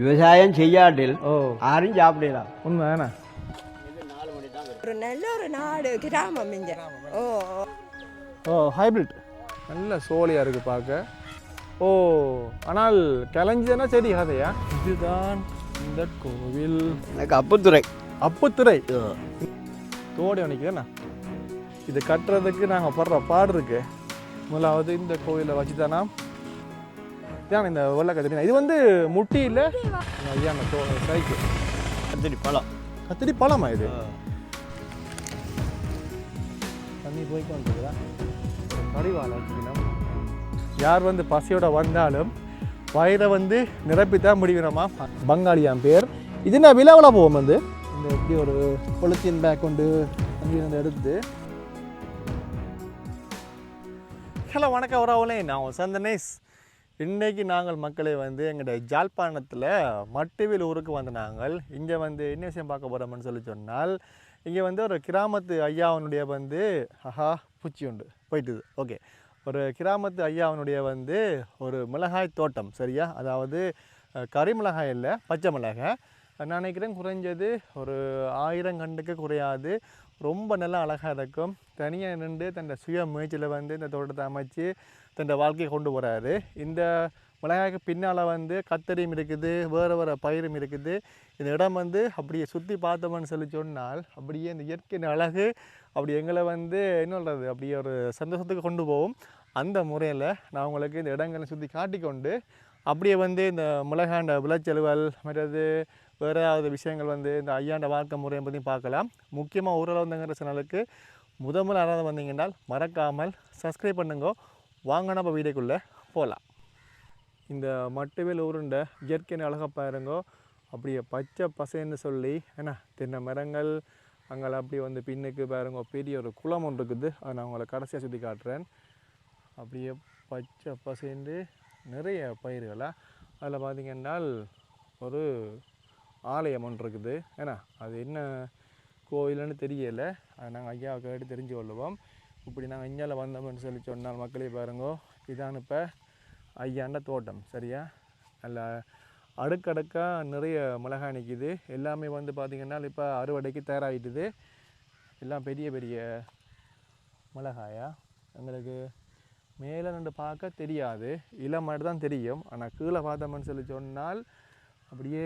விவசாயம் செய்யாட்டில் யாரும் சாப்பிடலாம். உண்மை தானே? ஒரு நல்ல ஒரு நாடு கிராமம் இங்க. ஹைபிரிட் நல்ல சோழியாக இருக்குது பார்க்க. ஆனால் கிளஞ்சதுன்னா சரி கதையா. இதுதான் இந்த கோவில். எனக்கு அப்புத்துறை அப்புத்துறை தோடி நினைக்கிறேண்ணா. இது கட்டுறதுக்கு நாங்கள் படுற பாடு இருக்கு. முதலாவது இந்த கோவிலை வச்சு தானா இதான் இந்த வெள்ளை கத்திரி. இது வந்து முட்டி இல்லை ஐயா சைக்கிள் கத்திரி பழம். கத்திரி பழமா இது? தண்ணி போய்க்கு வந்துருக்குதா? கடிவாளம் வச்சுக்கணும். யார் வந்து பசியோட வந்தாலும் வயிறை வந்து நிரப்பித்தான் முடிவினமா. பங்காளியான் பேர். இது நான் விழாவில் போவோம் வந்து இந்த எப்படி ஒரு பொலித்தீன் பேக் கொண்டு அங்கிருந்து எடுத்து. ஹலோ வணக்கம் உறவுகளே, நான் சந்தனேஷ். இன்றைக்கி நாங்கள் மக்களை வந்து எங்களோட ஜாழ்ப்பாணத்தில் மட்டுவில் ஊருக்கு வந்து நாங்கள் இங்கே வந்து என்ன விஷயம் பார்க்க போகிறோம்னு சொல்லி சொன்னால், இங்கே வந்து ஒரு கிராமத்து ஐயாவனுடைய வந்து பூச்சி உண்டு போயிட்டுது. ஓகே, ஒரு கிராமத்து ஐயாவனுடைய வந்து ஒரு மிளகாய் தோட்டம், சரியா? அதாவது கறி மிளகாய் இல்லை, பச்சை மிளகாய். நான் நினைக்கிறேன் குறைஞ்சது ஒரு 1000 கண்டுக்கு குறையாது. ரொம்ப நல்லா அழகாக இருக்கும். தனியாக நின்று தன் சுய முயற்சியில் வந்து இந்த தோட்டத்தை அமைச்சு தன் வாழ்க்கையை கொண்டு போகிறாரு. இந்த மிளகாய்க்கு பின்னால் வந்து கத்தரியும் இருக்குது, வேறு வேறு பயிரும் இருக்குது. இந்த இடம் வந்து அப்படியே சுற்றி பார்த்தோம்னு சொல்லி சொன்னால் அப்படியே இந்த இயற்கையின் அழகு அப்படி எங்களை வந்து என்ன சொல்கிறது அப்படியே ஒரு சந்தோஷத்துக்கு கொண்டு போகும். அந்த முறையில் நான் உங்களுக்கு இந்த இடங்களை சுற்றி காட்டிக்கொண்டு அப்படியே வந்து இந்த மிளகாண்ட விளைச்சலுவல் மற்றது வேறு ஏதாவது விஷயங்கள் வந்து இந்த ஐயாண்ட வாழ்க்கை முறையை பற்றி பார்க்கலாம். முக்கியமாக ஊரளவுங்கிற சேனலுக்கு முதல் யாராவது வந்தீங்கன்னால் மறக்காமல் சப்ஸ்கிரைப் பண்ணுங்க. வாங்க நம்ம வீடியோக்குள்ளே போகலாம். இந்த மட்டுவில் ஊருண்ட இயற்கையின் அழகாக பாருங்கோ. அப்படியே பச்சை பசைன்னு சொல்லி ஏன்னா தென்னை மரங்கள் அங்கே அப்படி வந்து பின்னுக்கு பாருங்க பெரிய ஒரு குளம் ஒன்று இருக்குது. அதை நான் உங்களை கடைசியாக சுற்றி காட்டுறேன். அப்படியே பச்சை பசைன்னு நிறைய பயிர்களாக அதில் பார்த்திங்கன்னால் ஒரு ஆலயம் ஒன்று இருக்குது. ஏன்னா அது என்ன கோயிலுன்னு தெரியலை. அதை நாங்கள் ஐயாவை கேட்டு தெரிஞ்சு கொள்ளுவோம். இப்படி நாங்கள் இஞ்சால வந்தோம்னு சொல்லி சொன்னால் மக்களே பாருங்கோ, இதான் இப்போ ஐயாண்ட தோட்டம், சரியா? நல்ல அடுக்கடுக்காக நிறைய மிளகாய் நிற்கிது. எல்லாமே வந்து பார்த்திங்கன்னா இப்போ அறுவடைக்கு தயாராகிட்டுது. எல்லாம் பெரிய பெரிய மிளகாயா. எங்களுக்கு மேலே நின்று பார்க்க தெரியாது, இளம் மட்டும் தான் தெரியும். ஆனால் கீழே பார்த்தோம்னு சொல்லி சொன்னால் அப்படியே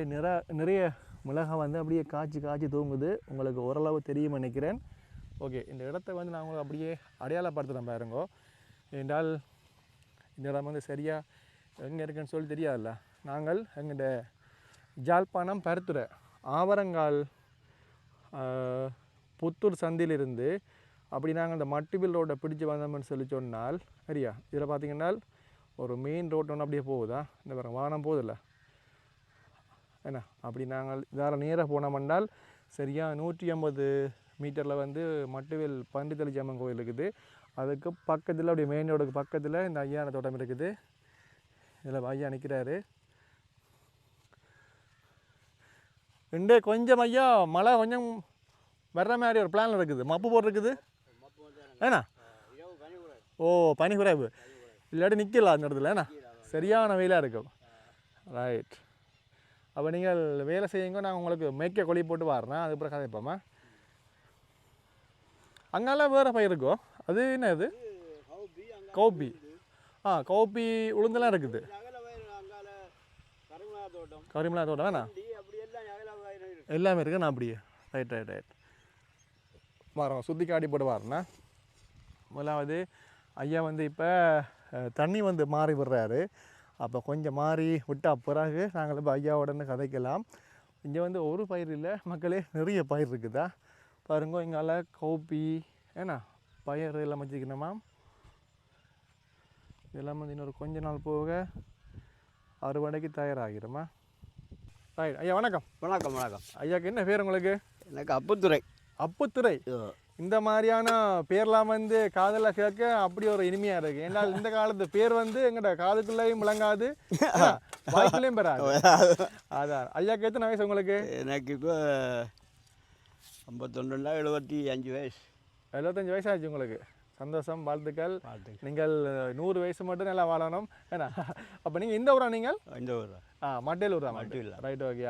நிறைய மிளகாய் வந்து அப்படியே காய்ச்சி காய்ச்சி தூங்குது. உங்களுக்கு ஓரளவு தெரியும் நினைக்கிறேன். ஓகே, இந்த இடத்த வந்து நான் உங்களுக்கு அப்படியே அடையாளப்படுத்துகிறேன் பாருங்கோ. என்றால் இந்த இடம் வந்து சரியாக எங்கே இருக்குன்னு சொல்லி தெரியாதுல்ல. நாங்கள் எங்கள்கிட்ட ஜாழ்ப்பாணம் பருத்துறை ஆவரங்கால் புத்தூர் சந்திலிருந்து அப்படி நாங்கள் இந்த மட்டுவில் ரோட்டை பிடிச்சி வந்தோம்னு சொல்லி சொன்னால் சரியா, இதில் பார்த்திங்கன்னா ஒரு மெயின் ரோட் ஒன்று அப்படியே போகுதா, இந்த பாருங்க வாகனம் போகுதில்ல என்ன. அப்படி நாங்கள் வேறு நேராக போனோம்னால் சரியாக 150 மீட்டரில் வந்து மட்டுவில் பண்டிதளிச்சம்மன் கோயில் இருக்குது. அதுக்கு பக்கத்தில் அப்படியே மெயின் ரோடுக்கு பக்கத்தில் இந்த ஐயான தோட்டம் இருக்குது. இதில் ஐயா நிற்கிறாரு. ரெண்டே கொஞ்சம் ஐயா மழை கொஞ்சம் வர்ற மாதிரி ஒரு பிளான் இருக்குது. மப்பு போட்டிருக்குது ஏண்ணா. பனி குறைவு இல்லாட்டி நிற்கலாம் அந்த இடத்துல ஏண்ணா. சரியான வெயிலாக இருக்கும். ரைட், அப்போ நீங்கள் வேலை செய்யுங்க. நான் உங்களுக்கு மேய்க்க கொழி போட்டு வரேன். அதுக்கப்புறம் கதைப்போம்மா. அங்கெல்லாம் வேறு பயிர் இருக்கோ, அது என்ன இது? கௌப்பி. கௌப்பி உளுந்தெல்லாம் இருக்குது. கரிமலா தோட்டம் வேணா எல்லாமே இருக்குண்ணா. அப்படியே ரைட் ரைட் ரைட் வரோம். சுற்றி காட்டி போட்டு வரேண்ணா. முதலாவது ஐயா வந்து இப்போ தண்ணி வந்து மாறி விடுறாரு. அப்போ கொஞ்சம் மாறி விட்டால் பிறகு நாங்கள் இப்போ ஐயாவோடனே கதைக்கலாம். இங்கே வந்து ஒரு பயிர் இல்லை மக்களே, நிறைய பயிர் இருக்குதா பாருங்க. இங்கால கௌப்பி ஏன்னா பயிர் எல்லாம் வச்சுக்கணுமா. இதெல்லாம் வந்து இன்னொரு கொஞ்ச நாள் போக அறுவடைக்கு தயாராகிடுமா. ரைட் ஐயா, வணக்கம். வணக்கம் வணக்கம். ஐயாவுக்கு என்ன பேர் உங்களுக்கு? எனக்கு அப்புத்துறை. அப்புத்துறை. இந்த மாதிரியான பேர்லாம் வந்து காதில் கேட்க அப்படி ஒரு இனிமையாக இருக்குது. ஏன்னா இந்த காலத்து பேர் வந்து எங்கள்ட காதுக்குள்ளேயும் விளங்காது, வாய்க்குள்ளேயும் பெறாது. அதான் ஐயாவுக்கு எத்தனை வயசு உங்களுக்கு? எனக்கு இப்போ 51 75 வயசு. 75 வயசு ஆச்சு உங்களுக்கு. சந்தோஷம், வாழ்த்துக்கள். நீங்கள் 100 வயசு மட்டும் நல்லா வாழணும் ஏன்னா. அப்போ நீங்கள் இந்த ஊரா? நீங்கள் இந்த ஊர் மட்டையில் விடுறா மட்டையில். Right okay.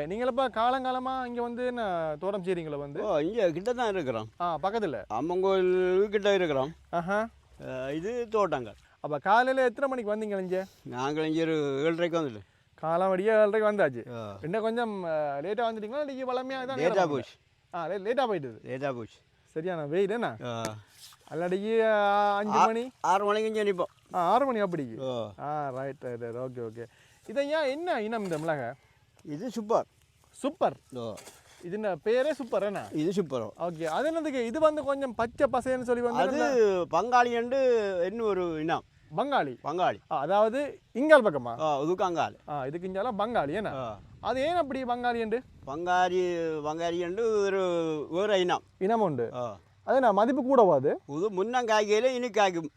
நீங்கள் இப்போ காலங்காலமாக இங்கே வந்து என்ன தோட்டம் செய்கிறீங்களா வந்து? ஓ இங்கே கிட்ட தான் இருக்கிறோம். பக்கத்தில் அம்மன் கோயில் கிட்ட இருக்கிறோம். ஆஹா. இது தோட்டங்கள். அப்போ காலையில் எத்தனை மணிக்கு வந்தீங்க இங்கே? நாங்கள் இங்கே ஒரு 7:30க்கு வந்துட்டு. காலம் வடியே 7:30க்கு வந்தாச்சு. இன்னும் கொஞ்சம் லேட்டாக வந்துட்டீங்களா? இன்றைக்கி வளமையாக தான் லேட்டாக போச்சு. லேட்டாக போயிட்டுது. லேட்டாக போச்சு. சரியான வெயில் என்ன? அல்லாடிக்கு 5 மணி 6 மணிக்கு இங்கே நிற்போம். 6 மணி அப்படிக்கு. Right right right okay okay. இதை ஏன் என்ன இனம் இந்த மிளகா? இது சூப்பர். சூப்பர். இது பேரே சூப்பர் என்ன? இது சூப்பர். ஓகே. அது என்னதுக்கு இது வந்து கொஞ்சம் பச்சை பசைன்னு சொல்லி வந்து அது பங்காளி என்று இன்னும் ஒரு இனம். பங்காளி. பங்காளி அதாவது இங்கால் பக்கமா? இதுக்கு அங்கால். இதுக்கு இங்கால பங்காளி என்ன? அது ஏன் அப்படி பங்காளி என்று? பங்காளி என்று ஒரு வேறு இனம் உண்டு. அது நான் மதிப்பு கூடவா? அது இது முன்னங்காய்க்கையில் இனி காய்க்கும்.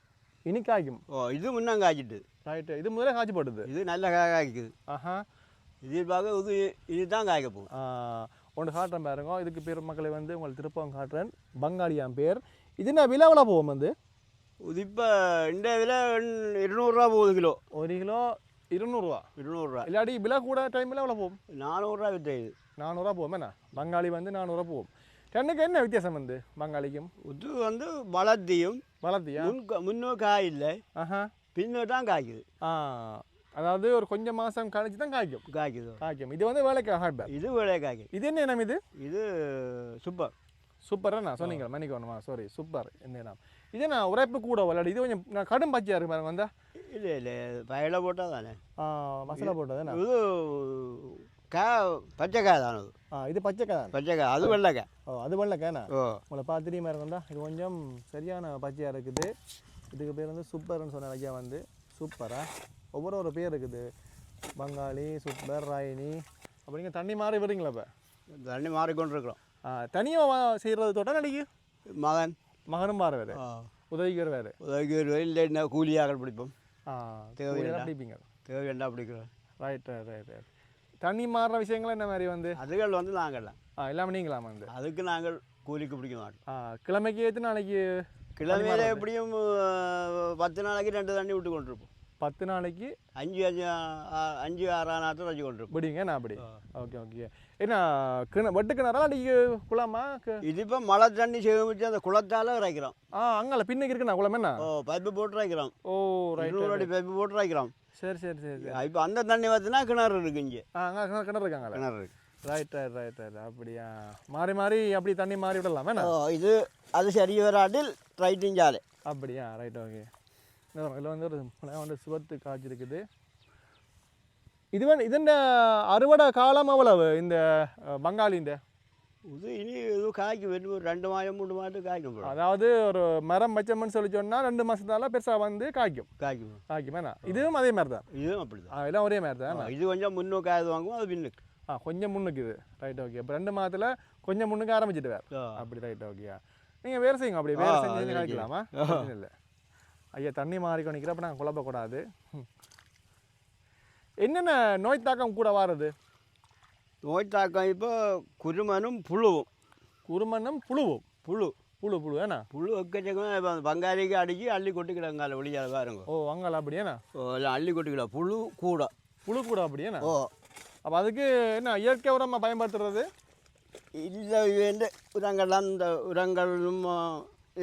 இனி காய்க்கும். இது முன்னங்காய்ச்சிட்டு. ரைட்டு. இது முதல்ல காய்ச்சி போட்டுது. இது நல்ல காய்க்குது. இது பார்க்க இதுதான் காய்க்க போகும். ஒன்று காட்டுறேன் பாருங்க. இதுக்கு பேர் மக்களை வந்து உங்களுக்கு திருப்பம் காட்டுறேன். பங்காளியான் பேர். இது நான் விலை போவோம் வந்து? இது இப்போ இந்த விலை 200 போகுது கிலோ. 1 கிலோ 200 200. இல்லாட்டி விலை கூட டைமில் எவ்வளோ போகும்? 400 விற்று. 400 போகும் என்ன? பங்காளி வந்து 400 போகும். ரெண்டுக்கு என்ன வித்தியாசம் வந்து பங்காளிக்கும்? இது வந்து வளர்த்தியும் முன்னோ காய் இல்லை. பின்னோ தான் காய்க்குது. அதாவது ஒரு கொஞ்சம் மாதம் கழிச்சு தான் காய்க்கும். இது வந்து வேலைக்காய் ஹார்ட்பேர். இது வேலைக்காய். இது என்ன இனம்? இது சூப்பர். சூப்பர்ண்ணா சொன்னீங்களா? மன்னிக்கணுமா, சாரி. சூப்பர் என்ன இனம்? இது நான் உரைப்பு கூட விளையாடி. இது கொஞ்சம் கடும் பச்சையாக இருக்கு பாருங்க வந்தா. இல்லை பயில போட்டால் தானே. மசாலா போட்டது. இது பச்சை காய் தானே. இது பச்சை காய். பச்சை காய். அது வெள்ளைக்காய். அது வெள்ளைக்காய்ண்ணா. உங்களை பார்த்து தெரியுமா இருக்குண்டா? இது கொஞ்சம் சரியான பச்சையாக இருக்குது. இதுக்கு பேர் வந்து சூப்பர்னு சொன்ன ஐயா வந்து சூப்பரா ஒவ்வொரு பேர் இருக்குது. பங்காளி, சூப்பர், ராயினி. அப்படிங்க தண்ணி மாறி வரீங்களா? இப்போ தண்ணி மாறிக்கொண்டிருக்கிறோம். தனியாக செய்கிறது தோட்டம் நடிக்கு மகனும் மாற வேறு, உதவிக்கு வேறு. இல்லைன்னா கூலியாக பிடிப்போம். தேவையான பிடிப்பீங்க. தேவையா பிடிக்கிறோம். Right right right. தண்ணி மாறுற விஷயங்கள் என்ன மாதிரி வந்து? அதுகள் வந்து நாங்கள் எல்லாமே நீங்களாம் வந்து? அதுக்கு நாங்கள் கூலிக்கு பிடிக்க மாட்டோம். கிழமைக்கு எத்தனை நாளைக்கு? கிழமையில எப்படியும் 10 நாளைக்கு 2 தண்ணி விட்டு கொண்டிருப்போம். 10 நாளைக்கு 5-6 நாட்கள் வச்சு கொண்டிருப்போம். பிடிங்க நான் அப்படி. Okay okay. என்ன வெட்டு கிணறா அன்றைக்கி குளமா? இது இப்போ மழை தண்ணி சேமிச்சு அந்த குளத்தால் இறைக்கிறோம். அங்கே பின்னுக்கு இருக்குண்ணா குளம் என்ன? பைப்பு போட்டு இறைக்கிறோம். ரைட். 200 அடி பைப்பு போட்டு இறைக்கிறோம். சரி சரி சரி. இப்போ அந்த தண்ணி பார்த்தினா கிணறு இருக்கு. இங்கே அங்கே கிணறு இருக்காங்க. கிணறு இருக்கு. Right right right right. அப்படியா? மாறி மாறி அப்படி தண்ணி மாறி விடலாம் வேணா? இது அது சரி வராட்டில் ரைட்டிங் சாலை. அப்படியா? Right okay. இதில் வந்து ஒரு வந்து சுவத்து காய்ச்சி இருக்குது. இது வந்து இதென்ன அறுவடை காலம் எவ்வளவு இந்த பங்காளின்ற? இது இனி இது காய்க்கும். வெறும் 2 மாதம் 3 மாதம் காய்க்கும். அதாவது ஒரு மரம் வச்சோம்னு சொல்லி சொன்னால் 2 மாதத்தால பெருசாக வந்து காய்க்கும் வேணா? இதுவும் அதே மாதிரி தான். இதுவும் அப்படி தான். எல்லாம் ஒரே மாதிரி தான். இது கொஞ்சம் முன்னோக்கு ஆயுது வாங்குவோம், அது பின்னுக்கு. கொஞ்சம் முன்னுக்கு இது. Right okay. இப்போ 2 மாதத்தில் கொஞ்சம் முன்னுக்கு ஆரம்பிச்சிட்டு வேறு அப்படி. ரைட் ஓகேயா? நீங்கள் வேறு செய்யுங்க. அப்படி வேறு செஞ்சு காய்க்கலாமா? இல்லை ஐயா தண்ணி மாறிக்கோ நிற்கிறப்ப நாங்கள் குழப்பக்கூடாது. என்னென்ன நோய் தாக்கம் கூட வாருது? நோய் தாக்கம் இப்போ குருமனும் புழுவும். புழு ஏன்னா புழு எக்கச்சக்கமாக இப்போ பங்காளிக்கு அடிக்கி அள்ளி கொட்டிக்கிடாங்க ஒளியால் பாருங்க. அங்கால அப்படியேண்ணா? அள்ளி கொட்டிக்கிடா. புழு கூட அப்படியேண்ணா? அப்போ அதுக்கு என்ன இயற்கை உரமாக பயன்படுத்துறது? இல்லை இந்த உரங்கள்லாம் இந்த உரங்களும்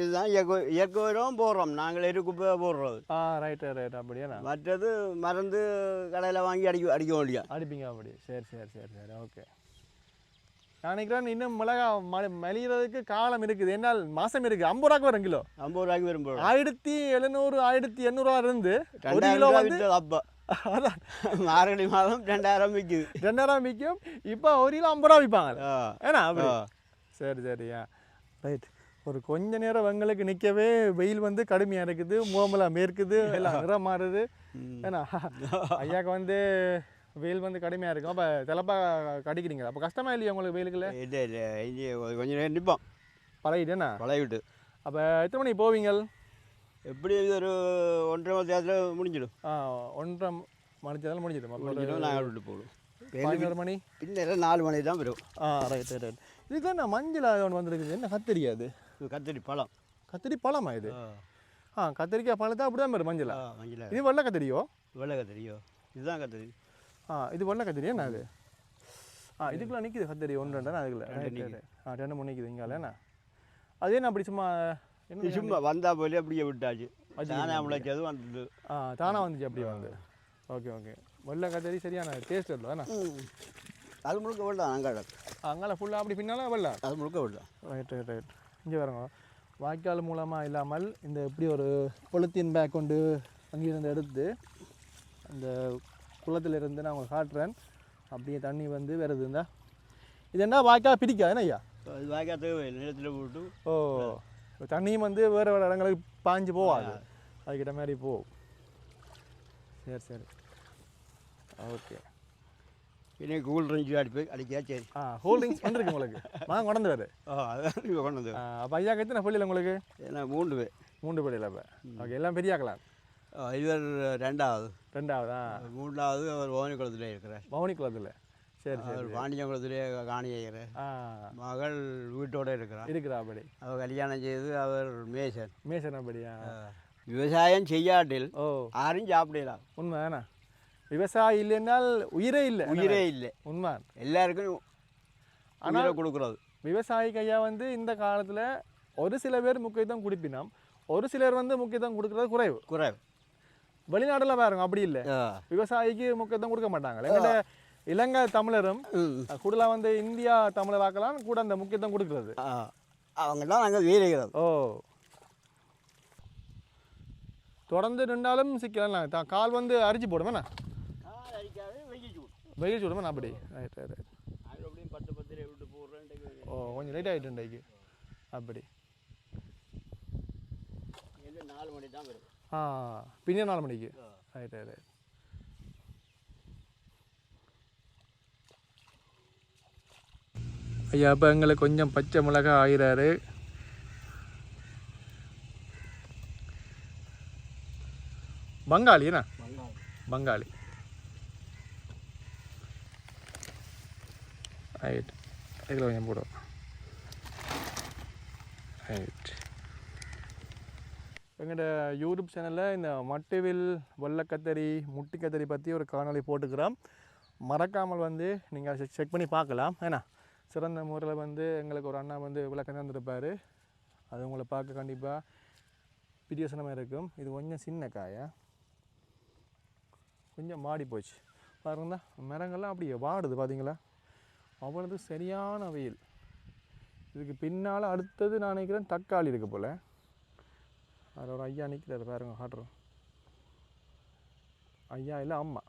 இதுதான் இயற்கை உரம் போடுறோம். நாங்கள் எருக்குப்பை போடுறது. Right right. அப்படியேண்ணா? மற்றது மருந்து கடையில் வாங்கி அடிக்க வேண்டியா அடிப்பீங்க அப்படி. சரி சரி சரி சரி ஓகே. நான் நினைக்கிறேன் இன்னும் மிளகா மலிகிறதுக்கு காலம் இருக்குது. என்னால் மாதம் இருக்குது. 50 ரூபாய்க்கு வரும் கிலோ. 50 ரூபாய்க்கு வரும். 1700 1800 இருந்து 1 கிலோ வந்து அப்போ அதான் மார்கழி மாதம் 2000 விற்குது. 2000 விற்கும். இப்போ 1 கிலோ 50 ரூபா விற்பாங்க ஏன்னா அப்படி. சரி சரியா ரைட். ஒரு கொஞ்ச நேரம் எங்களுக்கு நிற்கவே வெயில் வந்து கடுமையாக இருக்குது. முகமெல்லாம் மேற்குது, எல்லாம் நிறம் மாறுது. ஏன்னா ஐயாவுக்கு வந்து வெயில் வந்து கடுமையாக இருக்கும். அப்போ தலைப்பாக கடிக்கிறீங்களா? அப்போ கஷ்டமா இல்லையா உங்களுக்கு வெயிலுக்குள்ள? இல்லை கொஞ்சம் நேரம் நிற்போம். பழகிட்டேண்ணா? பழகிட்டு. அப்போ எத்தனை மணிக்கு போவீங்க? எப்படி ஒரு 1:30 மணி நேரத்தில் முடிஞ்சிடும். 1:30 மணி நேரத்தில் முடிஞ்சிடும். நாங்கள் விட்டு போகணும். 11 மணி பின்னர் 4 மணி தான் வரும். Right right. இதுக்கு என்ன மஞ்சள் ஒன்று வந்துருக்குது. என்ன கத்திரிக்காது? கத்திரி பழம். கத்திரி பழமா இது? கத்திரிக்காய் பழத்தை அப்படி தான் வரும் மஞ்சள். இது வெள்ளை கத்திரியோ? வெள்ளை கத்திரியோ இதுதான் கத்திரி. இது வெள்ளை கத்திரி என்ன அது இதுக்குள்ள நிற்கிது கத்திரி 1 2 அதுக்குள்ள ரைட் 2 3 நிற்கிது இங்காலண்ணா அது என்ன அப்படி சும்மா என்ன சும்மா வந்தா போலே அப்படியே விட்டாச்சு தானே முளைச்சது வந்தது தானாக வந்துச்சு அப்படியே வந்து ஓகே ஓகே வெள்ளை கத்திரி சரியான டேஸ்ட் இல்லை தானே அது முழுக்க வெள்ளம் அங்கால ஃபுல்லாக அப்படி பின்னால் வெள்ளை அது முழுக்க வெள்ளம் ரைட் இங்கே வரங்க வாய்க்கால் மூலமாக இல்லாமல் இந்த இப்படி ஒரு பொலித்தீன் பேக் கொண்டு அங்கேருந்து எடுத்து அந்த குளத்திலிருந்து நான் உங்களுக்கு காட்டுறேன் அப்படியே தண்ணி வந்து வருது இருந்தா இது என்ன வாய்க்கால் பிடிக்காது ஐயா அது வாய்க்கால் தேவையில்லை நிலத்தில் போட்டு தண்ணியும் வந்து வேறு வேறு இடங்களுக்கு பாஞ்சு போகாது அதுக்கிட்ட மாதிரி போகும் சரி ஓகே இன்னைக்கு கூல் ட்ரிங்க்ஸ் அடிக்கா சரி கூல் ட்ரிங்க்ஸ் வந்துருக்கு உங்களுக்கு வாங்க கொண்டு வரு அதான் நீங்கள் கொண்டு வந்து அப்போ ஐயாக்கு எத்தனை பள்ளியில் உங்களுக்கு ஏன்னா 3 பேர் 3 பள்ளியில் இப்போ ஓகே எல்லாம் பெரியாக்கலாம் இவர் ரெண்டாவதா 3வது அவர் பவனி குளத்தில் இருக்கிறார் பவனி குளத்தில் சரி அவர் பாண்டியம் குளத்திலே காணி செய்கிறார் மகள் வீட்டோட இருக்கிறா அப்படி அவர் கல்யாணம் செய்து அவர் மேசன் அப்படியா விவசாயம் செய்யாட்டில் யாரும் சாப்பிடலாம் உண்மை தானே விவசாயம் இல்லைன்னால் உயிரே இல்லை உண்மை எல்லாருக்கும் ஆனால் கொடுக்குறது விவசாயிக்கு ஐயா வந்து இந்த காலத்தில் ஒரு சில பேர் முக்கியத்துவம் கொடுப்பினோம் ஒரு சிலர் வந்து முக்கியத்துவம் கொடுக்குறது குறைவு வெளிநாடுல பாருங்க அப்படி இல்லை விவசாயிக்கு முக்கியத்துவம் கொடுக்க மாட்டாங்க எங்கள்ட இலங்கை தமிழரும் கூடுதலாக வந்து இந்தியா தமிழர் ஆக்கலாம் கூட அந்த முக்கியத்துவம் கொடுக்குறது அவங்க தான் நாங்கள் வீரர்கள் தொடர்ந்து நின்றாலும் சிக்கலாம் கால் வந்து அரிச்சு போடுவேண்ணா வெயில் சூடுமா அப்படி ரைட் அப்படியும் 10 விட்டு போடுறேன் கொஞ்சம் லேட் ஆகிட்டு இன்றைக்கு அப்படி 4 மணி தான் வரும் பின்ன 4 மணிக்கு ரைட் ஐயா இப்போ எங்களுக்கு கொஞ்சம் பச்சை மிளகா ஆயிராரு பங்காளிண்ணா பங்காளி ரைட் இதில் கொஞ்சம் போடுவோம் ரைட் எங்களோட யூடியூப் சேனலில் இந்த மட்டுவில் வெள்ளைக்கத்தரி முட்டி கத்தரி பற்றி ஒரு காணொளி போட்டுக்கிறோம் மறக்காமல் வந்து நீங்கள் செக் பண்ணி பார்க்கலாம் ஏன்னா சிறந்த முறையில் வந்து எங்களுக்கு ஒரு அண்ணா வந்து விளக்கம் தந்துருப்பார் அது உங்களை பார்க்க கண்டிப்பாக பிரியோசனமாக இருக்கும் இது கொஞ்சம் சின்ன காயா கொஞ்சம் மாடி போச்சு பாருங்க மரங்கள்லாம் அப்படியே வாடுது பார்த்தீங்களா அவ்வளவு சரியான வெயில் இதுக்கு பின்னால் அடுத்தது நான் நினைக்கிறேன் தக்காளி இருக்குது போல் அதில் ஒரு ஐயா நிற்கிறாரு பாருங்க காட்டுறோம் ஐயா இல்லை அம்மா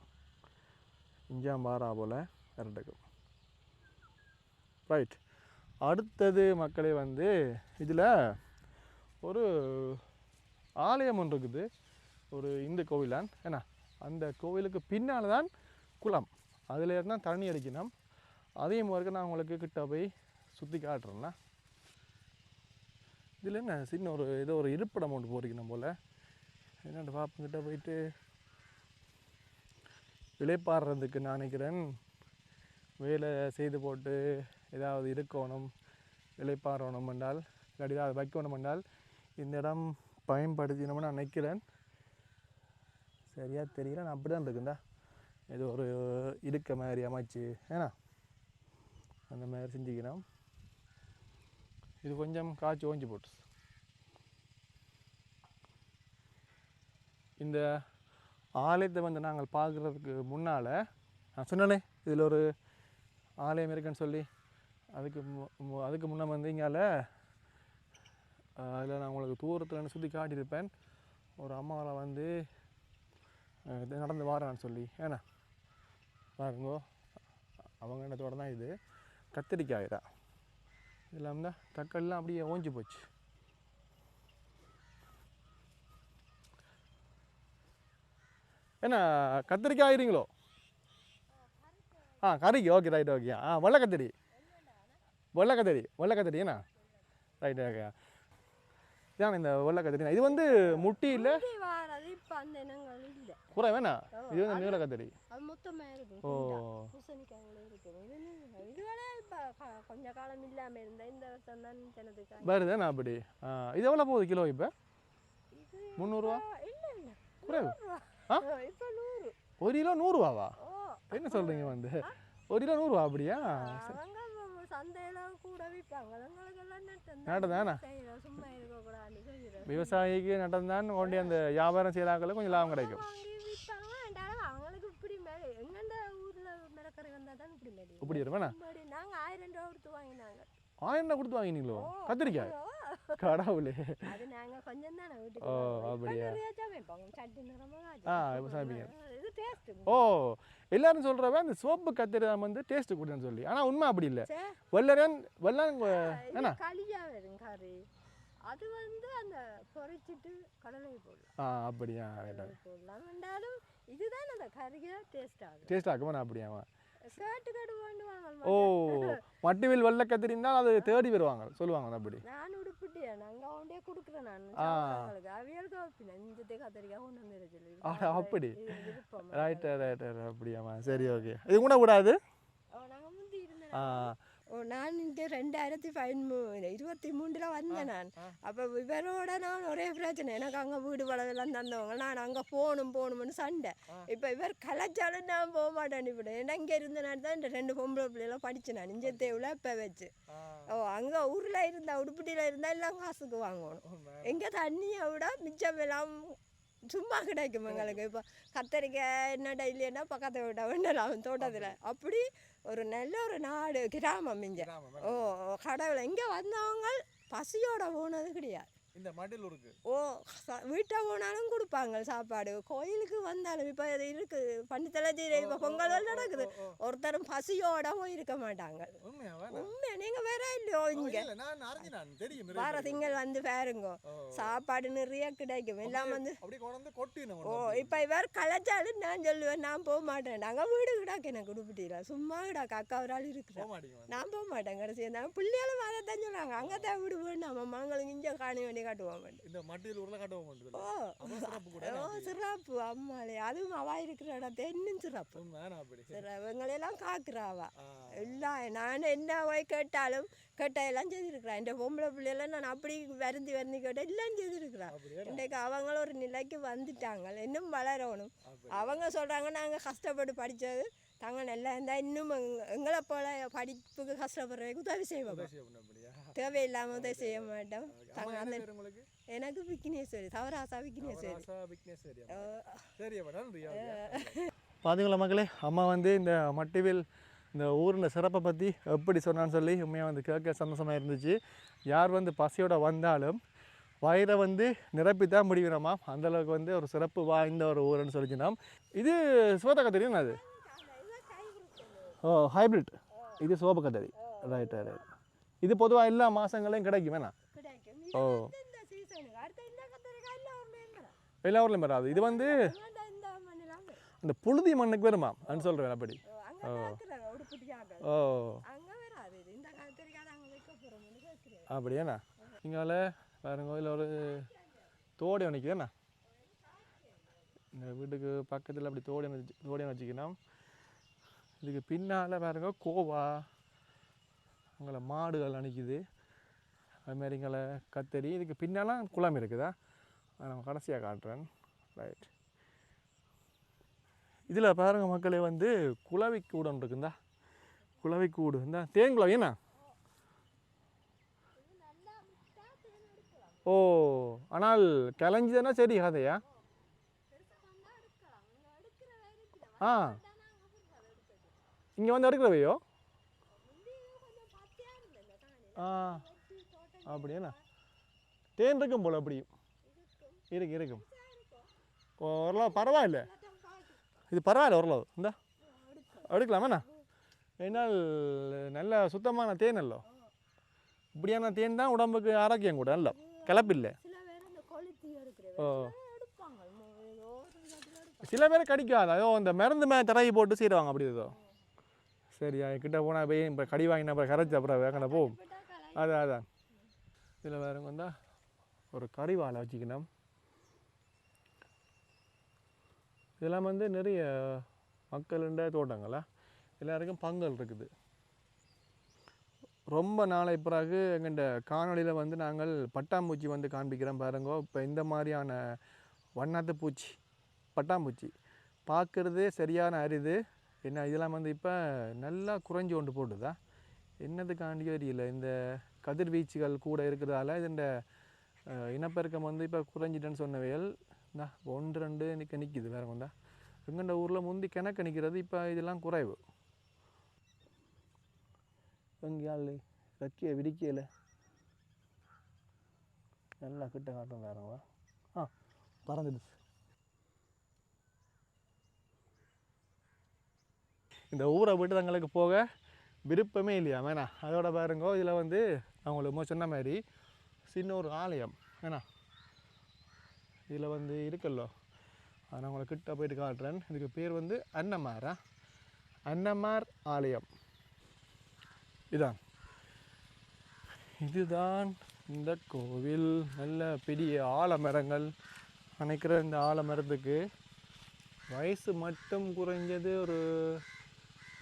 இஞ்சாம்பாரா போல் இரண்டுக்கும் ரைட் அடுத்தது மக்களே வந்து இதில் ஒரு ஆலயம் ஒன்று இருக்குது ஒரு இந்து கோவிலான் ஏன்னா அந்த கோவிலுக்கு பின்னால் தான் குளம் அதில் இருந்தால் தண்ணி அடிக்கணும் அதையும் வரைக்கும் நான் உங்களுக்கு கிட்ட போய் சுற்றி காட்டுறேன்னா இதில் என்ன சின்ன ஒரு ஏதோ ஒரு இருப்பிடம் ஒன்று போட்டிக்கணும் போல் என்னென்னு பாப்பங்கிட்ட போயிட்டு விளைப்பாடுறதுக்கு நான் நினைக்கிறேன் வேலை செய்து போட்டு ஏதாவது இருக்கணும் விளைப்பாறணும் என்றால் இல்லாட்டி அதை வைக்கணும் என்றால் இந்த இடம் பயன்படுத்தினோம்னு நான் நினைக்கிறேன் சரியாக தெரியல நான் அப்படி தான் இருக்குண்டா ஏதோ ஒரு இருக்க மாதிரி அமைச்சு ஏன்னா அந்த மாதிரி செஞ்சுக்கணும் இது கொஞ்சம் காய்ச்சி ஓஞ்சி போட்டு இந்த ஆலயத்தை வந்து நாங்கள் பார்க்குறதுக்கு முன்னால் நான் சொன்னேனே இதில் ஒரு ஆலயம் இருக்குன்னு சொல்லி அதுக்கு முன்னே வந்து இங்கால அதில் நான் உங்களுக்கு தூரத்தில் சுற்றி காட்டியிருப்பேன் ஒரு அம்மாவை வந்து நடந்து வாரான்னு சொல்லி ஏன்னா பாருங்கோ அவங்க இடத்தோட தான் இது கத்திரிக்காய் தான் இதெல்லாம் தான் தக்காளிலாம் அப்படியே ஓஞ்சி போச்சு என்ன கத்திரிக்காய் ஆயிருங்களோ கறிக்கு ஓகே ரைட் ஓகே வெள்ளைக்கத்திரி ஏண்ணா ரைட் ஓகே இதான் இந்த வெள்ளைக்கத்திரி இது வந்து முட்டி இல்லை பூரா வேணா இது வந்து நீலக்கத்திரி ஓ வருதுண்ணா அப்படி இது எவ்வளோ போகுது கிலோ இப்போ 300 ரூபா குறைவு 1 கிலோ 100 ரூபாவா என்ன சொல்கிறீங்க வந்து 1 கிலோ 100 ரூபா அப்படியா? அவங்க சந்தையில கூட விற்பாங்க. எங்களுக்கெல்லாம் நட்டதானே செய்யறோம், சும்மா இருக்கக்கூடாது செய்யறோம். விவசாயிக்கு நட்டம்தான் கொண்டு அந்த வியாபாரம் செய்யறாங்களுக்கு கொஞ்சம் லாபம் கிடைக்கும். வாங்கி விற்பாங்க. என்றாலும் அவங்களுக்கு இப்படி மேலே எங்கண்ட ஊர்ல மிளக்கறி வந்தால் தான் இப்படி மேலே இப்படி இருப்பேண்ணா. நாங்கள் 1000 ரூபா கொடுத்து வாங்கினாங்க. 1000 ரூபா கொடுத்து வாங்கினீங்களோ கத்திரிக்காய்? கடவுளே. அது நாங்கள் கொஞ்சம் தானே ஓ வீட்டுக்கு அப்படியா? வைப்பாங்க சட்டி நிறமாக. இப்போ சாப்பிங்க. இது டேஸ்ட். ஓ எல்லாரும் சொல்கிறவ அந்த சோப்பு கத்திரிக்காய் வந்து டேஸ்ட்டு கொடுன்னு சொல்லி, ஆனால் உண்மை அப்படி இல்லை. வெள்ளம் என்ன களியா வரும் கறி, அது வந்து அந்த பொரிச்சிட்டு கடலை போடலாம். அப்படியா? போடலாம். என்றாலும் இதுதான் அந்த கறியாக டேஸ்ட் ஆகும். டேஸ்ட் ஆகுமா? அப்படியாமா? கேட்டு கேட்டு வாங்குவாங்க. ஓ மட்டுவில் வெள்ளை கத்திரி இருந்தால் அது தேடி வருவாங்க சொல்லுவாங்க. அப்படி நான் உடுப்பிட்டேன், நாங்கள் அவன்டே கொடுக்குறேன். நான் அவியலுக்கு வைப்பினேன் இஞ்சத்தை கத்திரிக்காய் கொண்டு வந்து சொல்லி. அப்படி ரைட் ரைட் அப்படியாமா? சரி ஓகே. இது கூட கூடாது. நாங்கள் முந்தி இருந்தேன். நான் இந்த 2023 வந்தேன் நான். அப்போ இவரோட நான் ஒரே பிரச்சனை, எனக்கு அங்கே வீடு வளவெல்லாம் தந்தவங்க, நான் அங்கே போகணும்னு சண்டை. இப்போ இவர் கலைச்சாலும் நான் போக மாட்டேன். இப்படி ஏன்னா இங்கே இருந்த நான் தான் இந்த 2 பொம்பளை பிள்ளைலாம் படித்தேன் நான் இஞ்ச தேவில் இப்போ வச்சு. அங்கே ஊரில் இருந்தால் உடுப்பட்டியில் இருந்தால் எல்லாம் காசுக்கு வாங்கணும். எங்கே தண்ணியை விட மிச்சம் எல்லாம் சும்மா கிடைக்கும் எங்களுக்கு. இப்போ கத்தரிக்காய் என்னடா இல்லைன்னா பக்கத்தை விட வேண்டலாம் தோட்டத்தில். அப்படி ஒரு நல்ல ஒரு நாடு கிராமம் இங்கே. கடவுளை இங்கே வந்தவங்க பசியோட போனது கிடையாது. இந்த மடிலூருக்கு வீட்டை போனாலும் கொடுப்பாங்க சாப்பாடு. கோயிலுக்கு வந்தாலும் இப்போ இது இருக்குது பண்டித்தலஜி இப்போ பொங்கல் நடக்குது, ஒருத்தரும் பசியோட போயிருக்க மாட்டாங்க. உண்மையா? நீங்கள் வேற இல்லையோ இங்கே வார திங்கள் வந்து பாருங்க, சாப்பாடு நிறைய கிடைக்கும். எல்லாம் வந்து இப்போ இவர் கலைச்சாலும் நான் சொல்லுவேன் நான் போக மாட்டேன். நாங்கள் வீடு கிடாக்கு எனக்கு உடுப்பிட்டீங்களா சும்மா கிடாக்கு அக்கா ஒரு ஆள் இருக்கிறேன், நான் போக மாட்டேன். கடைசி இருந்தாங்க பிள்ளைகளும் அதை தான் சொல்லுவாங்க, அங்கே தான் வீடு வேண்டாம் மங்களுக்கு இங்கே காண வேண்டிய காட்டுவோம். சிறப்பு அம்மாளே, அதுவும் அவா இருக்கிற இடத்த இன்னும் சிறப்பு. எங்களையெல்லாம் காக்குறாவா எல்லாம். நான் என்ன போய் கேட்டாலும் கேட்டையெல்லாம் செய்திருக்கிறேன். இந்த பொம்பளை பிள்ளையெல்லாம் நான் அப்படி வருந்தி கேட்டேன் எல்லாம் செய்திருக்கிறேன். இன்றைக்கு அவங்களும் ஒரு நிலைக்கு வந்துட்டாங்க, இன்னும் வளரணும். அவங்க சொல்கிறாங்க நாங்கள் கஷ்டப்பட்டு படித்தது தாங்க நல்லா இருந்தால் இன்னும் எங்களை போல படிப்புக்கு கஷ்டப்படுறதுக்கு உதவி செய்வோம். தேவையில்லாமல் உதவி செய்ய மாட்டோம். தாங்க அந்த எனக்கு விக்னேஸ்வரி, சவராசா விக்னேஸ்வரி. பார்த்தீங்களா மக்களே, அம்மா வந்து இந்த மட்டுவில் இந்த ஊரில் சிறப்பை பற்றி எப்படி சொன்னான்னு சொல்லி உண்மையாக வந்து கேட்க சந்தோஷமாக இருந்துச்சு. யார் வந்து பசியோடு வந்தாலும் வயிறை வந்து நிரப்பித்தான் முடிவினோமா, அந்தளவுக்கு வந்து ஒரு சிறப்பு வாய்ந்த ஒரு ஊருன்னு சொல்லிச்சுனா. இது சோதக்கத்தரி என்ன? அது ஹைப்ரிட். இது சோபக்கத்தரி. Right right. இது பொதுவாக எல்லா மாதங்களையும் கிடைக்கும் வேணா? எல்லா ஊர்லையும் வராது. இது வந்து அந்த புழுதி மண்ணுக்கு வருமா அப்படின்னு சொல்கிறேன். அப்படி அப்படியாண்ணா? இங்கே வேறு கோயில் ஒரு தோடியம் நிற்குதுண்ணா. இந்த வீட்டுக்கு பக்கத்தில் அப்படி தோடியம் வச்சுக்கணும். இதுக்கு பின்னால் பாருங்க கோவா, அங்கே மாடுகள் நிற்குது, அதுமாரி இங்கே கத்தரி. இதுக்கு பின்னாலாம் குளம் இருக்குதா, அதை நான் கடைசியாக காட்டுறேன். ரைட். இதில் பாருங்கள் மக்களே வந்து குளவிக்கூடு ஒன்று இருக்குந்தா, குளவிக்கூடு இந்த தேன் குளவி என்ன? ஓ ஆனால் கிளஞ்சிதானா சரி கதையா? இங்கே வந்து எடுக்கிறவையோ? அப்படியாண்ணா? தேன் இருக்கும் போல் அப்படியும் இருக்கும். ஓரளவு பரவாயில்ல, இது பரவாயில்ல ஓரளவு. இந்த எடுக்கலாமாண்ணா? ஏன்னால் நல்ல சுத்தமான தேன் அல்லோ. இப்படியான தேன் தான் உடம்புக்கு ஆரோக்கியம் கூட அல்ல, கிளப்பில்லை. ஓ சில பேர் கடிக்காது, அதோ இந்த மருந்து தடவி போட்டு செய்வாங்க அப்படி. ஏதோ சரியா கிட்ட போனால் போய் இப்போ கடி வாங்கினா அப்புறம் கரைச்சி அப்புறம் வேக்கணும் போகும். அதான் இதில் வேறுங்க வந்தால் ஒரு கறி வாழை வச்சுக்கணும். இதெல்லாம் வந்து நிறைய மக்களுண்ட தோட்டங்களா, எல்லாருக்கும் பங்கல் இருக்குது. ரொம்ப நாளை பிறகு எங்கள்ட காணொலியில் வந்து நாங்கள் பட்டாம்பூச்சி வந்து காண்பிக்கிறோம் பாருங்க. இப்போ இந்த மாதிரியான வண்ணாத்து பூச்சி பட்டாம்பூச்சி பார்க்குறதே சரியான அரிது. என்ன இதெல்லாம் வந்து இப்போ நல்லா குறைஞ்சி கொண்டு போட்டுதா என்னதுக்காண்டி தெரியல. இந்த கதிர்வீச்சுகள் கூட இருக்கிறதால இந்த இனப்பெருக்கம் வந்து இப்போ குறைஞ்சிட்டேன்னு சொன்னவையல் இந்தா 1 2 நிற்கிது வேற கொண்டா. எங்கண்ட ஊரில் முந்தி கிணக்கு நிற்கிறது, இப்போ இதெல்லாம் குறைவு. எங்கேயாள் ரக்கிய விடிக்கல நல்லா கிட்ட காட்டும் வேறங்களா. பறந்துடுச்சு. இந்த ஊரை விட்டு தங்களுக்கு போக விருப்பமே இல்லையா வேணா. அதோட பாருங்கோ இதில் வந்து அவங்களுக்கு சொன்ன மாதிரி சின்ன ஒரு ஆலயம் ஏன்னா இதில் வந்து இருக்குல்லோ. அதை நான் உங்களை கிட்ட போயிட்டு காட்டுறேன். இதுக்கு பேர் வந்து அன்னமாரா, அன்னமார் ஆலயம். இதுதான் இந்த கோவில். நல்ல பெரிய ஆலமரங்கள். நினைக்கிற இந்த ஆலமரத்துக்கு வயசு மட்டும் குறைஞ்சது ஒரு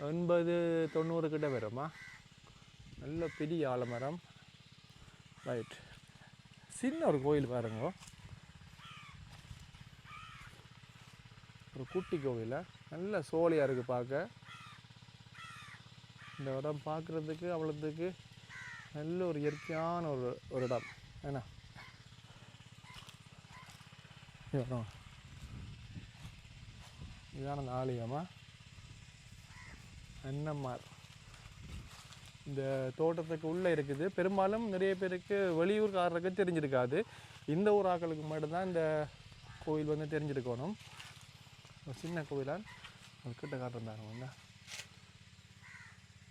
80-90 கிட்ட வருமா. நல்ல பெரிய ஆலமரம். ரைட். சின்ன ஒரு கோயில் பாருங்க, ஒரு குட்டி கோவில். நல்ல சோலையாக இருக்குது பார்க்க. இந்த இடம் பார்க்குறதுக்கு அவ்வளோத்துக்கு நல்ல ஒரு இயற்கையான ஒரு இடம் ஏன்னா. இதுதான் அந்த ஆலயமா அன்னமார். இந்த தோட்டத்துக்கு உள்ளே இருக்குது. பெரும்பாலும் நிறைய பேருக்கு வெளியூர்காரருக்கு தெரிஞ்சிருக்காது. இந்த ஊர் ஆக்களுக்கு மட்டும்தான் இந்த கோயில் வந்து தெரிஞ்சிருக்கணும். ஒரு சின்ன கோயிலால் அது கிட்ட காட்டுறாங்க வந்து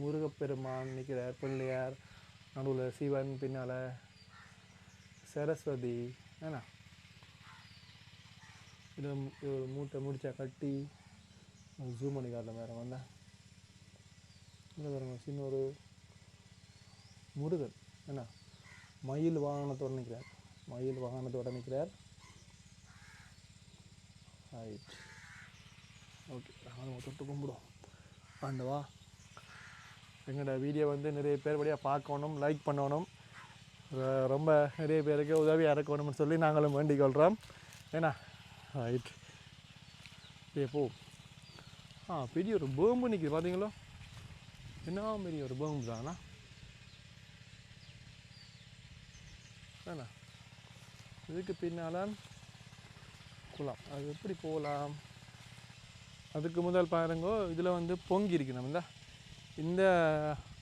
முருகப்பெருமான் நிற்கிறார், பிள்ளையார் நடுவில், சிவன் பின்னால், சரஸ்வதி ஏன்னா. இது ஒரு மூட்டை முடிச்சா கட்டி ஜூம் பண்ணி காட்டலாம் வேறு வந்தேன். இல்லை பாருங்க சின்ன ஒரு முருகன் ஏன்னா மயில் வாகனத்தோடு நிற்கிறார். மயில் வாகனத்தோடு நிற்கிறார். ரைட். ஓகே, நம்ம தொட்டு கும்பிடுவோம். ஆண்டவா, எங்களோட வீடியோ வந்து நிறைய பேர் வழியாக பார்க்கணும், லைக் பண்ணணும், ரொம்ப நிறைய பேருக்கு உதவியாக இருக்கணும்னு சொல்லி நாங்களும் வேண்டிக் கொள்கிறோம் ஏன்னா. ரைட். போ. பெரிய ஒரு பேம்பு நிற்கிது பார்த்தீங்களோ. என்ன பெரிய ஒரு பேம்பு தானா ஏண்ணா. இதுக்கு பின்னால் குளம். அது எப்படி போகலாம்? அதுக்கு முதல் பாருங்கோ, இதில் வந்து பொங்கி இருக்கு. நம்ம இந்த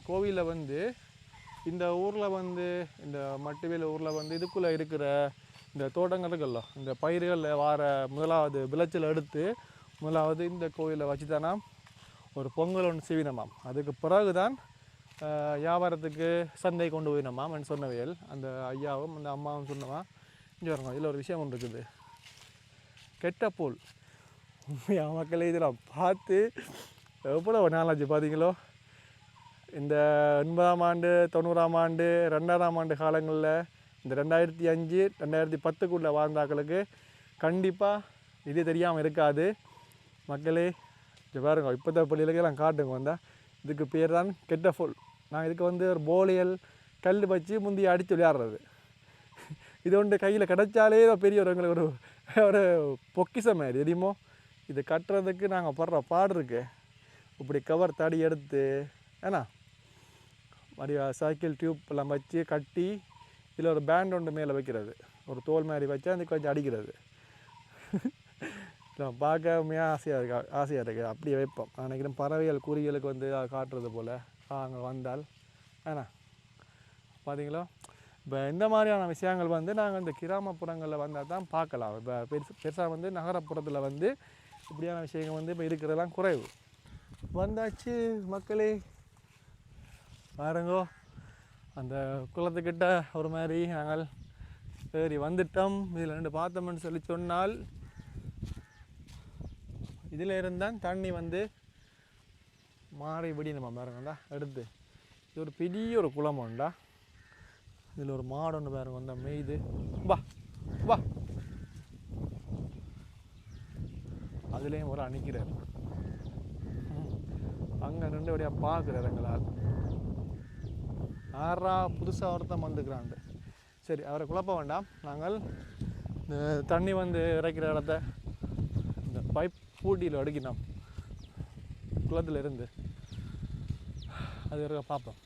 கோவிலில் வந்து இந்த ஊரில் வந்து இந்த மட்டுவேல் ஊரில் வந்து இதுக்குள்ளே இருக்கிற இந்த தோட்டங்கள் இருக்குல்ல, இந்த பயிர்களில் வர முதலாவது விளைச்சல் எடுத்து முதலாவது இந்த கோவிலில் வச்சு தானா ஒரு பொங்கல் ஒன்று செய்வினமாம். அதுக்கு பிறகு தான் வியாபாரத்துக்கு சந்தை கொண்டு போயினமாம் சொன்னவையல். அந்த ஐயாவும் அந்த அம்மாவும் சொன்னவா. இங்கே வரணும். இதில் ஒரு விஷயம் ஒன்று இருக்குது, கெட்டப்போல். மக்களே இதெல்லாம் பார்த்து எவ்வளோ நாளாச்சு பார்த்தீங்களோ. இந்த 80ஆம் ஆண்டு, 90ஆம் ஆண்டு, 2000ஆம் ஆண்டு காலங்களில் இந்த 2005 2010க்குள்ளே வாழ்ந்தாக்களுக்கு கண்டிப்பாக இது தெரியாமல் இருக்காது. மக்களே இது பாருங்க, இப்போத்த பள்ளிகளுக்கெல்லாம் காட்டுங்க வந்தால். இதுக்கு பேர் தான் கெட்டஃபுல். நான் இதுக்கு வந்து ஒரு போலியல் கல் வச்சு முந்தி அடித்து விளையாடுறது. இது ஒன்று கையில் கிடச்சாலே பெரிய எங்களுக்கு ஒரு பொக்கிசம் மாதிரி தெரியுமோ. இது கட்டுறதுக்கு நாங்கள் படுற பாடு இருக்கு. இப்படி கவர் தடி எடுத்து ஏன்னா மாதிரி சைக்கிள் டியூப் எல்லாம் வச்சு கட்டி இதில் ஒரு பேண்ட் ஒன்று மேலே வைக்கிறது, ஒரு தோல் மாதிரி வச்சு அந்த கொஞ்சம் அடிக்கிறது. பார்க்கவே ஆசையாக இருக்குது. அப்படியே வைப்போம். நான் நினைக்கிறேன் பறவைகள் குருவிகளுக்கு வந்து காட்டுறது போல் அங்கே வந்தால் ஏன்னா. பார்த்தீங்களா, இப்போ இந்த மாதிரியான விஷயங்கள் வந்து நாங்கள் இந்த கிராமப்புறங்களில் வந்தால் தான் பார்க்கலாம். இப்போ பெருசாக வந்து நகரப்புறத்தில் வந்து இப்படியான விஷயங்கள் வந்து இப்போ இருக்கிறதெல்லாம் குறைவு. வந்தாச்சு மக்களே, பாருங்கோ அந்த குளத்துக்கிட்ட ஒரு மாதிரி நாங்கள் சரி வந்துட்டோம். இதில் 2 பார்த்தோம்னு சொல்லி சொன்னால் இதில் இருந்தால் தண்ணி வந்து மாறி விடி நம்ம பாருங்கண்டா எடுத்து. இது ஒரு பெரிய ஒரு குளம் உண்டா. இதில் ஒரு மாடு ஒன்று பாருங்க வந்தா மெய்து. வா வா. அதுலேயும் ஒரு அணிக்கிறார். அங்கே நின்று அப்படியே பார்க்குறாரு எங்களால். ஆறா புதுசாக ஒருத்தன் வந்துக்கிறாண்டு. சரி, அவரை குழப்ப வேண்டாம். நாங்கள் இந்த தண்ணி வந்து இறைக்கிற இடத்த இந்த பைப் பூட்டியில் அடிக்கணும். குளத்தில் இருந்து அது இருக்க பார்ப்போம்.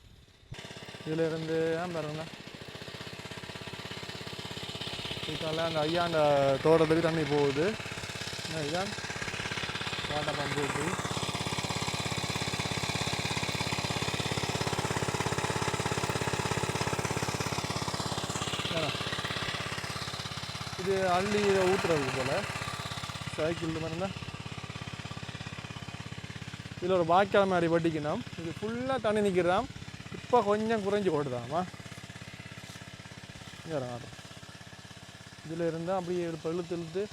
இதில் இருந்து பாருங்க இதுக்கால அந்த ஐயாண்ட தோட்டத்துக்கு தண்ணி போகுது. இதுதான் வாட்டர் பம்ப் போட்டு இது அள்ளி இதை ஊற்றுறது போல் சைக்கிள் பாருங்க. இதில் ஒரு வாய்க்கால் மாதிரி வட்டிக்கணும். இது ஃபுல்லாக தண்ணி நிற்கிறான். இப்போ கொஞ்சம் குறைஞ்சி ஓடுதாம்மா. இதில் இருந்தால் அப்படியே இழுத்து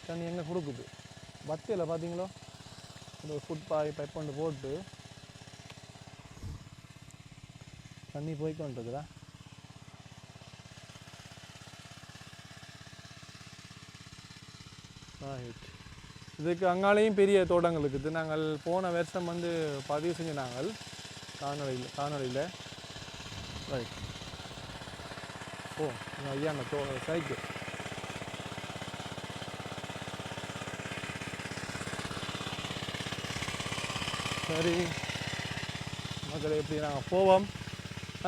தண்ணி எங்கே கொடுக்குது. பத்தியில் பார்த்தீங்களோ இந்த ஃபுட் பைப் கொண்டு போட்டு தண்ணி போய்க்கொண்டிருக்குறா. இதுக்கு அங்காலேயும் பெரிய தோட்டங்கள் இருக்குது. நாங்கள் போன வருஷம் வந்து பதிவு செஞ்ச நாங்கள் காணொலியில் ரைட். ஓ ஐயா அந்த சைக்கிள் சரி மக்கள் எப்படி நாங்கள் போவோம்.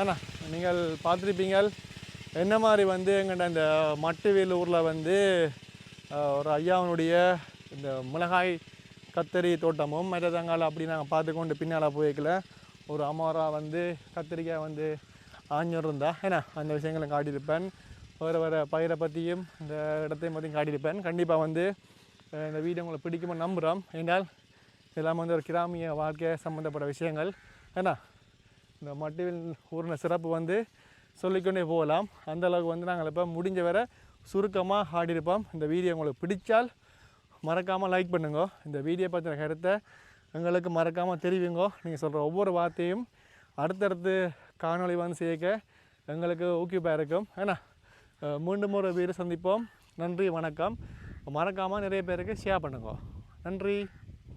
ஆனால் நீங்கள் பார்த்துருப்பீங்கள் என்ன மாதிரி வந்து எங்கள்கிட்ட இந்த மட்டுவேல் ஊரில் வந்து ஒரு ஐயாவனுடைய இந்த மிளகாய் கத்தரி தோட்டமும் மரதங்கால் அப்படி நாங்கள் பார்த்துக்கொண்டு பின்னால் போய்க்கல ஒரு அமரா வந்து கத்திரிக்காய் வந்து ஆஞ்சிருந்தா ஏன்னா அந்த விஷயங்களை காட்டியிருப்பேன். வேறு பயிரை பற்றியும் இந்த இடத்தையும் பற்றியும் காட்டியிருப்பேன். கண்டிப்பாக வந்து இந்த வீடியோ உங்களை பிடிக்குமா நம்புகிறோம். ஏன்னால் இதெல்லாம் வந்து ஒரு கிராமிய வாழ்க்கை சம்மந்தப்பட்ட விஷயங்கள். ஏன்னா இந்த மட்டுவேல் ஊரில் சிறப்பு வந்து சொல்லிக்கொண்டே போகலாம். அந்தளவுக்கு வந்து நாங்கள் இப்போ முடிஞ்ச வரை சுருக்கமாக ஆடிருப்போம். இந்த வீடியோ உங்களுக்கு பிடிச்சால் மறக்காமல் லைக் பண்ணுங்க. இந்த வீடியோ பற்றின கருத்தை எங்களுக்கு மறக்காமல் தெரிவிங்கோ. நீங்கள் சொல்கிற ஒவ்வொரு வார்த்தையும் அடுத்தடுத்து காணொளி வந்து சேர்க்க எங்களுக்கு ஊக்குவிப்பாக இருக்கும். ஏன்னா மீண்டும் ஒரு வீடு சந்திப்போம். நன்றி வணக்கம். மறக்காமல் நிறைய பேருக்கு ஷேர் பண்ணுங்க. நன்றி.